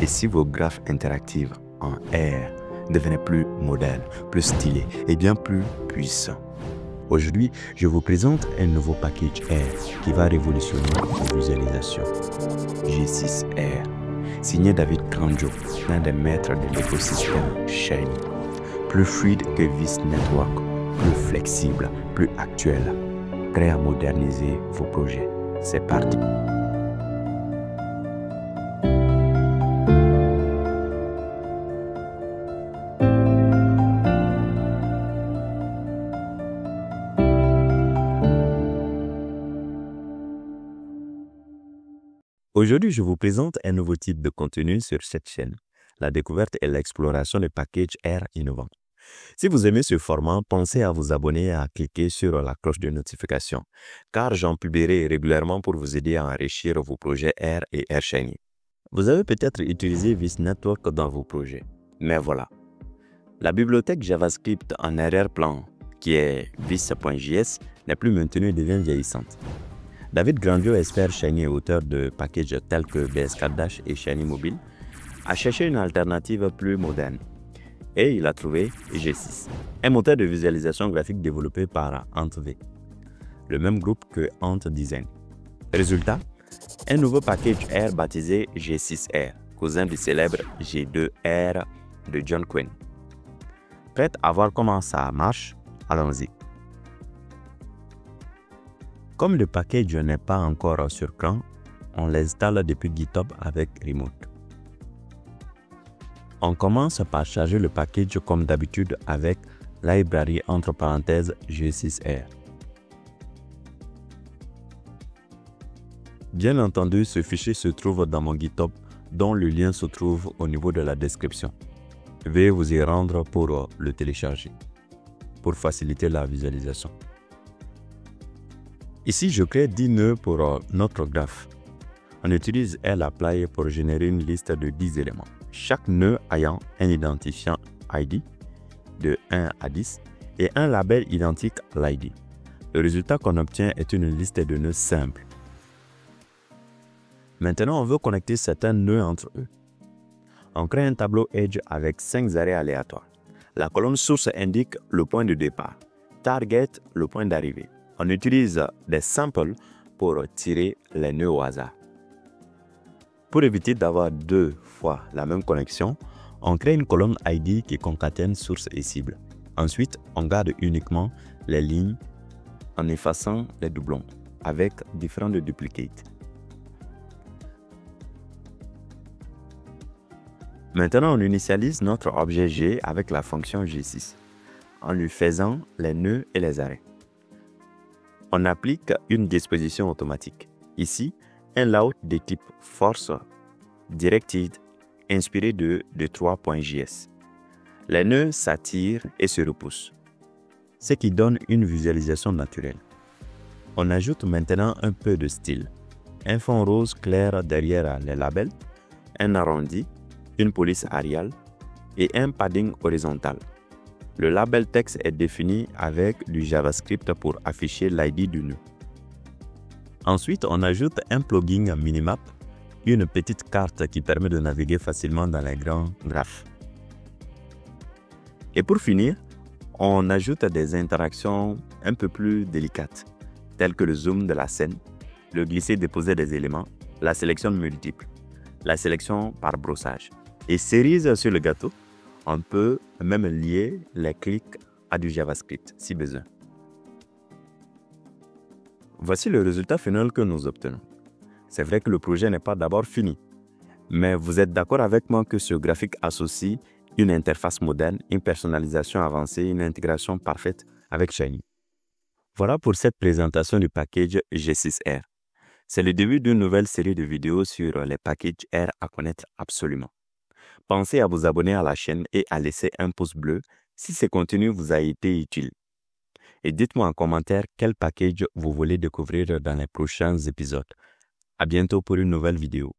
Et si vos graphes interactifs en R devenaient plus modernes, plus stylés et bien plus puissants? Aujourd'hui, je vous présente un nouveau package R qui va révolutionner vos visualisations. G6R, signé David Grandjo, l'un des maîtres de l'écosystème Shiny. Plus fluide que Vis Network, plus flexible, plus actuel, prêt à moderniser vos projets. C'est parti! Aujourd'hui, je vous présente un nouveau type de contenu sur cette chaîne, la découverte et l'exploration de packages R innovants. Si vous aimez ce format, pensez à vous abonner et à cliquer sur la cloche de notification, car j'en publierai régulièrement pour vous aider à enrichir vos projets R et R Shiny. Vous avez peut-être utilisé Vis Network dans vos projets, mais voilà. La bibliothèque JavaScript en arrière-plan, qui est vis.js, n'est plus maintenue et devient vieillissante. David Grandjo, expert Shiny et auteur de packages tels que BS4 Dash et Shiny Mobile, a cherché une alternative plus moderne. Et il a trouvé G6, un moteur de visualisation graphique développé par AntV, le même groupe que Ant Design. Résultat, un nouveau package R baptisé G6R, cousin du célèbre G2R de John Quinn. Prête à voir comment ça marche? Allons-y. Comme le package n'est pas encore sur CRAN, on l'installe depuis GitHub avec Remote. On commence par charger le package comme d'habitude avec library entre parenthèses G6R. Bien entendu, ce fichier se trouve dans mon GitHub dont le lien se trouve au niveau de la description. Veuillez vous y rendre pour le télécharger, pour faciliter la visualisation. Ici, je crée 10 nœuds pour notre graphe. On utilise lapply pour générer une liste de 10 éléments, chaque nœud ayant un identifiant ID de 1 à 10 et un label identique à l'ID. Le résultat qu'on obtient est une liste de nœuds simples. Maintenant, on veut connecter certains nœuds entre eux. On crée un tableau Edge avec 5 arrêts aléatoires. La colonne source indique le point de départ, target le point d'arrivée. On utilise des samples pour tirer les nœuds au hasard. Pour éviter d'avoir deux fois la même connexion, on crée une colonne ID qui concatène source et cible. Ensuite, on garde uniquement les lignes en effaçant les doublons avec différents duplicates. Maintenant, on initialise notre objet G avec la fonction G6 en lui faisant les nœuds et les arrêts. On applique une disposition automatique. Ici, un layout de type force directed inspiré de 3.js. Les nœuds s'attirent et se repoussent, ce qui donne une visualisation naturelle. On ajoute maintenant un peu de style. Un fond rose clair derrière les labels, un arrondi, une police Arial et un padding horizontal. Le label texte est défini avec du JavaScript pour afficher l'ID du nœud. Ensuite, on ajoute un plugin Minimap, une petite carte qui permet de naviguer facilement dans les grands graphes. Et pour finir, on ajoute des interactions un peu plus délicates, telles que le zoom de la scène, le glisser-déposer des éléments, la sélection multiple, la sélection par brossage. Et cerise sur le gâteau, on peut même lier les clics à du JavaScript si besoin. Voici le résultat final que nous obtenons. C'est vrai que le projet n'est pas d'abord fini, mais vous êtes d'accord avec moi que ce graphique associe une interface moderne, une personnalisation avancée, une intégration parfaite avec Shiny. Voilà pour cette présentation du package G6R. C'est le début d'une nouvelle série de vidéos sur les packages R à connaître absolument. Pensez à vous abonner à la chaîne et à laisser un pouce bleu si ce contenu vous a été utile. Et dites-moi en commentaire quel package vous voulez découvrir dans les prochains épisodes. À bientôt pour une nouvelle vidéo.